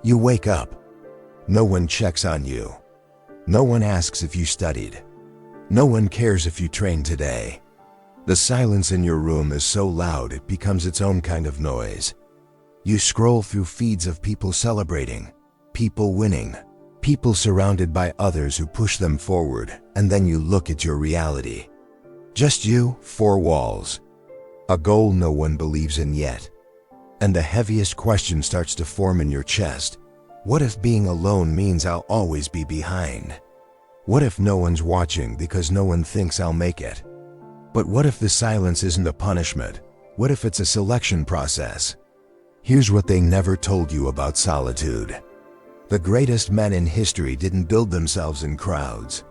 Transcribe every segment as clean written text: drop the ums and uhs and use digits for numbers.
You wake up. No one checks on you. No one asks if you studied. No one cares if you trained today. The silence in your room is so loud it becomes its own kind of noise. You scroll through feeds of people celebrating, people winning, people surrounded by others who push them forward, and then you look at your reality. Just you, four walls. A goal no one believes in yet. And the heaviest question starts to form in your chest. What if being alone means I'll always be behind? What if no one's watching because no one thinks I'll make it? But what if the silence isn't a punishment? What if it's a selection process? Here's what they never told you about solitude. The greatest men in history didn't build themselves in crowds.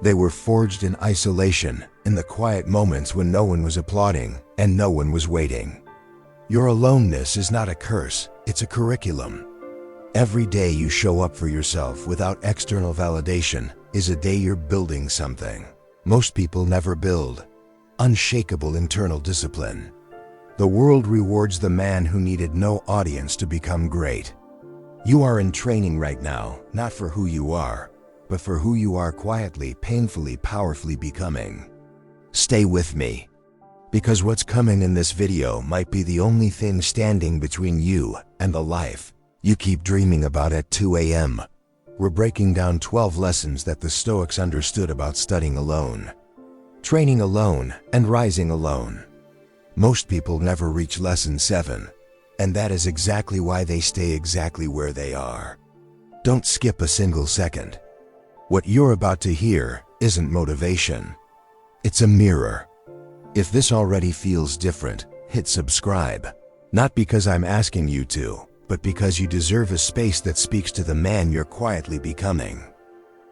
They were forged in isolation, in the quiet moments when no one was applauding and no one was waiting. Your aloneness is not a curse, it's a curriculum. Every day you show up for yourself without external validation is a day you're building something most people never build: unshakable internal discipline. The world rewards the man who needed no audience to become great. You are in training right now, not for who you are, but for who you are quietly, painfully, powerfully becoming. Stay with me, because what's coming in this video might be the only thing standing between you and the life you keep dreaming about at 2 a.m. We're breaking down 12 lessons that the Stoics understood about studying alone, training alone, and rising alone. Most people never reach lesson 7, and that is exactly why they stay exactly where they are. Don't skip a single second. What you're about to hear isn't motivation. It's a mirror. If this already feels different, hit subscribe. Not because I'm asking you to, but because you deserve a space that speaks to the man you're quietly becoming.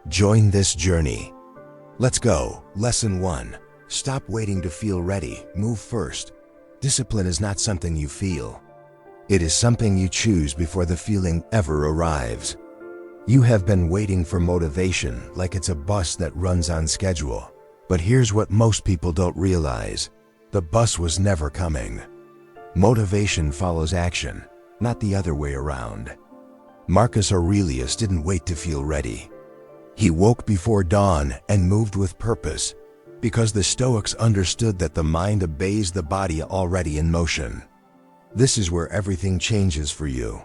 Join this journey. Let's go. Lesson 1. Stop waiting to feel ready. Move first. Discipline is not something you feel. It is something you choose before the feeling ever arrives. You have been waiting for motivation like it's a bus that runs on schedule. But here's what most people don't realize. The bus was never coming. Motivation follows action, not the other way around. Marcus Aurelius didn't wait to feel ready. He woke before dawn and moved with purpose, because the Stoics understood that the mind obeys the body already in motion. This is where everything changes for you.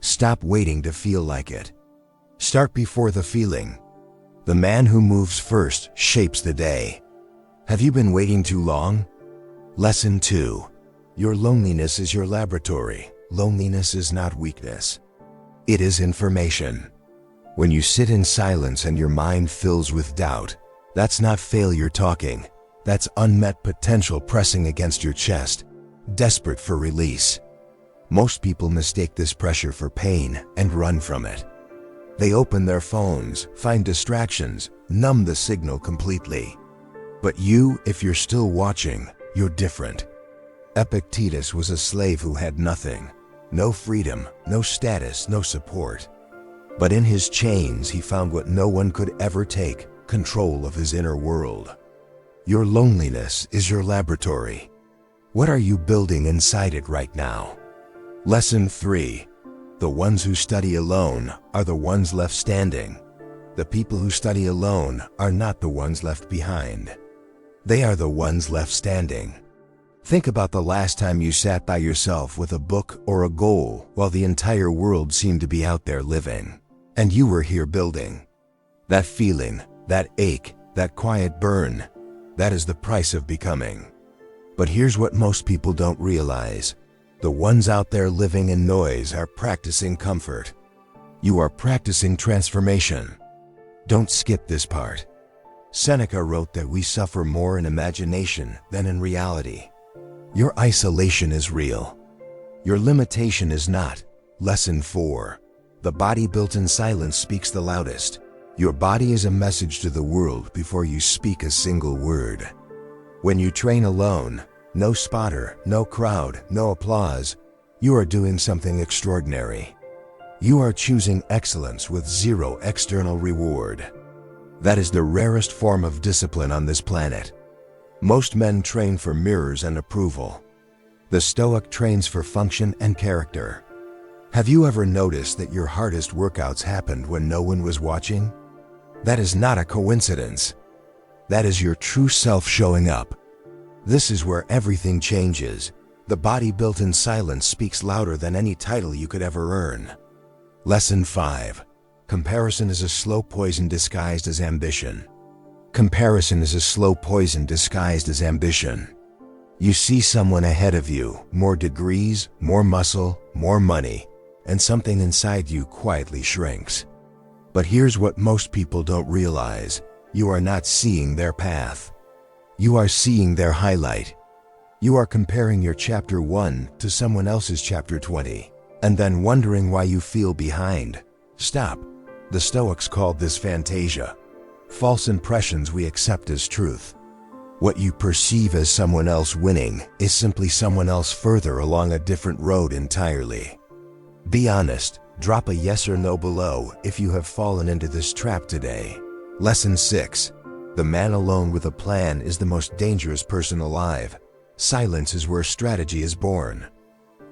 Stop waiting to feel like it. Start before the feeling. The man who moves first shapes the day. Have you been waiting too long? Lesson 2. Your loneliness is your laboratory. Loneliness is not weakness. It is information. When you sit in silence and your mind fills with doubt, that's not failure talking. That's unmet potential pressing against your chest, desperate for release. Most people mistake this pressure for pain and run from it. They open their phones, find distractions, numb the signal completely. But you, if you're still watching, you're different. Epictetus was a slave who had nothing. No freedom, no status, no support. But in his chains he found what no one could ever take: control of his inner world. Your loneliness is your laboratory. What are you building inside it right now? Lesson 3. The ones who study alone are the ones left standing. The people who study alone are not the ones left behind. They are the ones left standing. Think about the last time you sat by yourself with a book or a goal while the entire world seemed to be out there living, and you were here building. That feeling, that ache, that quiet burn, that is the price of becoming. But here's what most people don't realize. The ones out there living in noise are practicing comfort. You are practicing transformation. Don't skip this part. Seneca wrote that we suffer more in imagination than in reality. Your isolation is real. Your limitation is not. Lesson 4. The body built in silence speaks the loudest. Your body is a message to the world before you speak a single word. When you train alone, no spotter, no crowd, no applause, you are doing something extraordinary. You are choosing excellence with zero external reward. That is the rarest form of discipline on this planet. Most men train for mirrors and approval. The Stoic trains for function and character. Have you ever noticed that your hardest workouts happened when no one was watching? That is not a coincidence. That is your true self showing up. This is where everything changes. The body built in silence speaks louder than any title you could ever earn. Lesson 5. Comparison is a slow poison disguised as ambition. Comparison is a slow poison disguised as ambition. You see someone ahead of you, more degrees, more muscle, more money, and something inside you quietly shrinks. But here's what most people don't realize. You are not seeing their path. You are seeing their highlight. You are comparing your chapter 1 to someone else's chapter 20, and then wondering why you feel behind. Stop. The Stoics called this fantasia. False impressions we accept as truth. What you perceive as someone else winning is simply someone else further along a different road entirely. Be honest. Drop a yes or no below if you have fallen into this trap today. Lesson 6. The man alone with a plan is the most dangerous person alive. Silence is where strategy is born.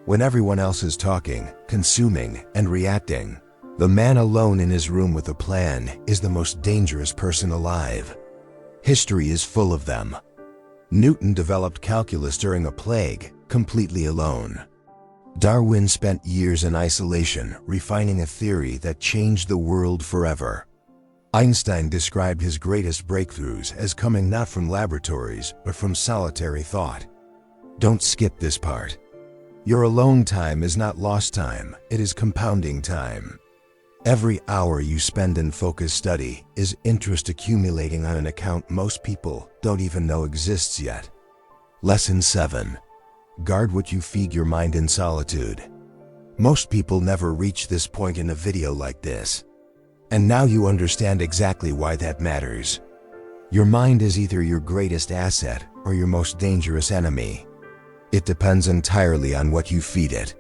When everyone else is talking, consuming, and reacting, the man alone in his room with a plan is the most dangerous person alive. History is full of them. Newton developed calculus during a plague, completely alone. Darwin spent years in isolation, refining a theory that changed the world forever. Einstein described his greatest breakthroughs as coming not from laboratories, but from solitary thought. Don't skip this part. Your alone time is not lost time, it is compounding time. Every hour you spend in focused study is interest accumulating on an account most people don't even know exists yet. Lesson 7. Guard what you feed your mind in solitude. Most people never reach this point in a video like this. And now you understand exactly why that matters. Your mind is either your greatest asset or your most dangerous enemy. It depends entirely on what you feed it.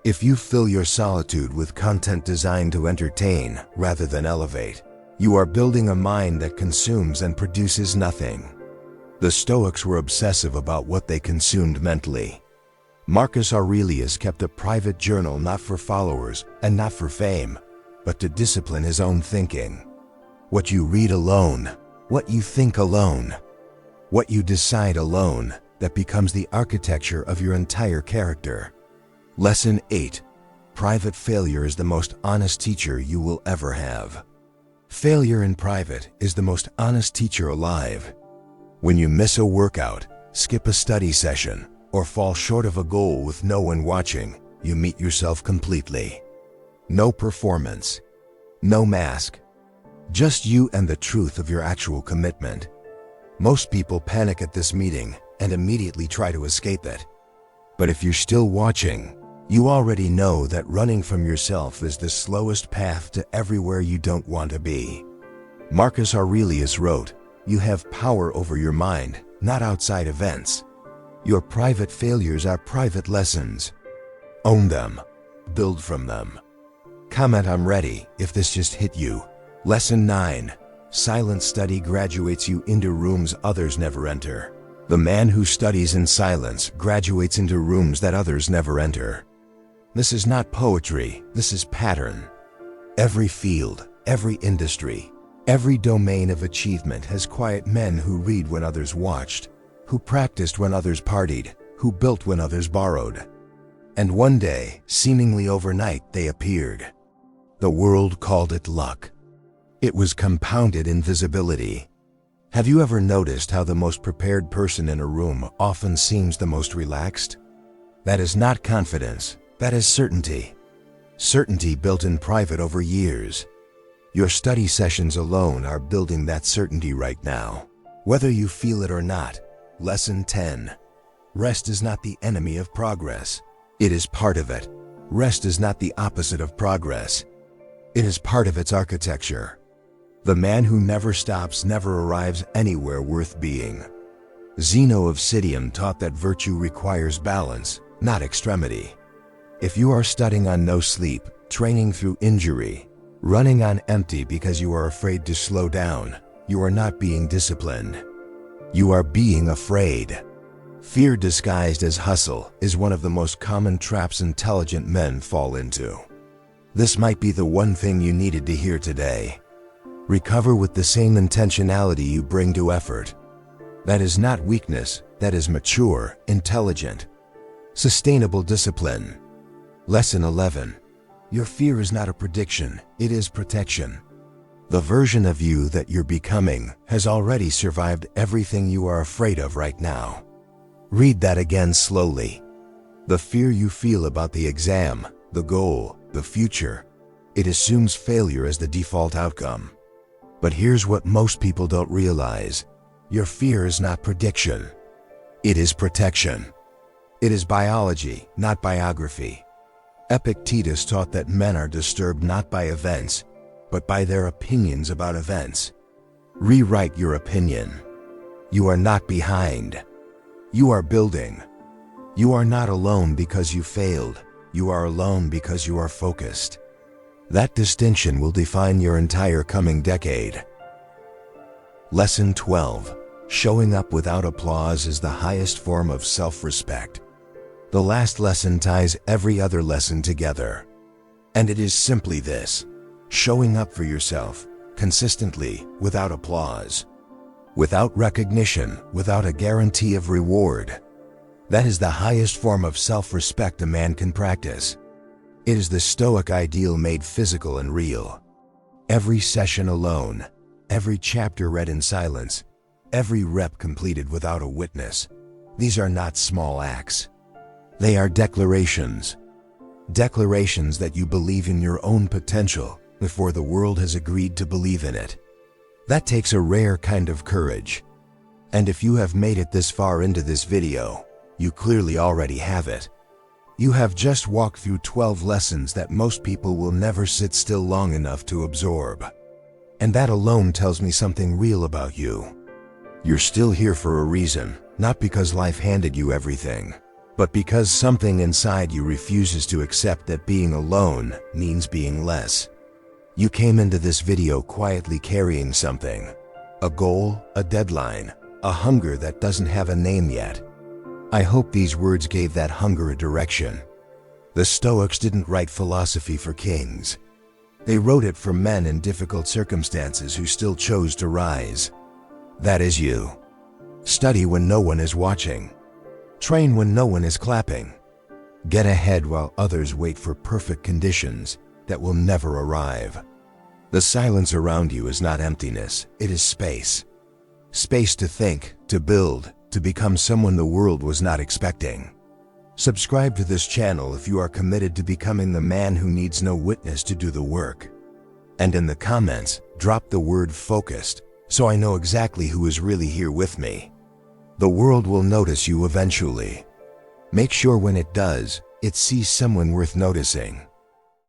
If you fill your solitude with content designed to entertain rather than elevate, you are building a mind that consumes and produces nothing. The Stoics were obsessive about what they consumed mentally. Marcus Aurelius kept a private journal not for followers and not for fame, but to discipline his own thinking. What you read alone, what you think alone, what you decide alone, that becomes the architecture of your entire character. Lesson 8. Private failure is the most honest teacher you will ever have. Failure in private is the most honest teacher alive. When you miss a workout, skip a study session, or fall short of a goal with no one watching, you meet yourself completely. No performance. No mask. Just you and the truth of your actual commitment. Most people panic at this meeting and immediately try to escape it. But if you're still watching, you already know that running from yourself is the slowest path to everywhere you don't want to be. Marcus Aurelius wrote, "You have power over your mind, not outside events. Your private failures are private lessons. Own them. Build from them." Comment "I'm ready" if this just hit you. Lesson 9. Silent study graduates you into rooms others never enter. The man who studies in silence graduates into rooms that others never enter. This is not poetry, this is pattern. Every field, every industry, every domain of achievement has quiet men who read when others watched, who practiced when others partied, who built when others borrowed. And one day, seemingly overnight, they appeared. The world called it luck. It was compounded invisibility. Have you ever noticed how the most prepared person in a room often seems the most relaxed? That is not confidence, that is certainty. Certainty built in private over years. Your study sessions alone are building that certainty right now, whether you feel it or not. Lesson 10. Rest is not the enemy of progress. It is part of it. Rest is not the opposite of progress. It is part of its architecture. The man who never stops never arrives anywhere worth being. Zeno of Citium taught that virtue requires balance, not extremity. If you are studying on no sleep, training through injury, running on empty because you are afraid to slow down, you are not being disciplined. You are being afraid. Fear disguised as hustle is one of the most common traps intelligent men fall into. This might be the one thing you needed to hear today. Recover with the same intentionality you bring to effort. That is not weakness, that is mature, intelligent, sustainable discipline. Lesson 11. Your fear is not a prediction, it is protection. The version of you that you're becoming has already survived everything you are afraid of right now. Read that again slowly. The fear you feel about the exam, the goal, the future, it assumes failure as the default outcome. But here's what most people don't realize. Your fear is not prediction. It is protection. It is biology, not biography. Epictetus taught that men are disturbed not by events, but by their opinions about events. Rewrite your opinion. You are not behind. You are building. You are not alone because you failed. You are alone because you are focused. That distinction will define your entire coming decade. Lesson 12. Showing up without applause is the highest form of self-respect. The last lesson ties every other lesson together. And it is simply this: showing up for yourself, consistently, without applause, without recognition, without a guarantee of reward. That is the highest form of self-respect a man can practice. It is the Stoic ideal made physical and real. Every session alone, every chapter read in silence, every rep completed without a witness, these are not small acts. They are declarations. Declarations that you believe in your own potential before the world has agreed to believe in it. That takes a rare kind of courage. And if you have made it this far into this video, you clearly already have it. You have just walked through 12 lessons that most people will never sit still long enough to absorb. And that alone tells me something real about you. You're still here for a reason, not because life handed you everything, but because something inside you refuses to accept that being alone means being less. You came into this video quietly carrying something. A goal, a deadline, a hunger that doesn't have a name yet. I hope these words gave that hunger a direction. The Stoics didn't write philosophy for kings. They wrote it for men in difficult circumstances who still chose to rise. That is you. Study when no one is watching. Train when no one is clapping. Get ahead while others wait for perfect conditions that will never arrive. The silence around you is not emptiness, it is space. Space to think, to build, to become someone the world was not expecting. Subscribe to this channel if you are committed to becoming the man who needs no witness to do the work. And in the comments, drop the word focused, so I know exactly who is really here with me. The world will notice you eventually. Make sure when it does, it sees someone worth noticing.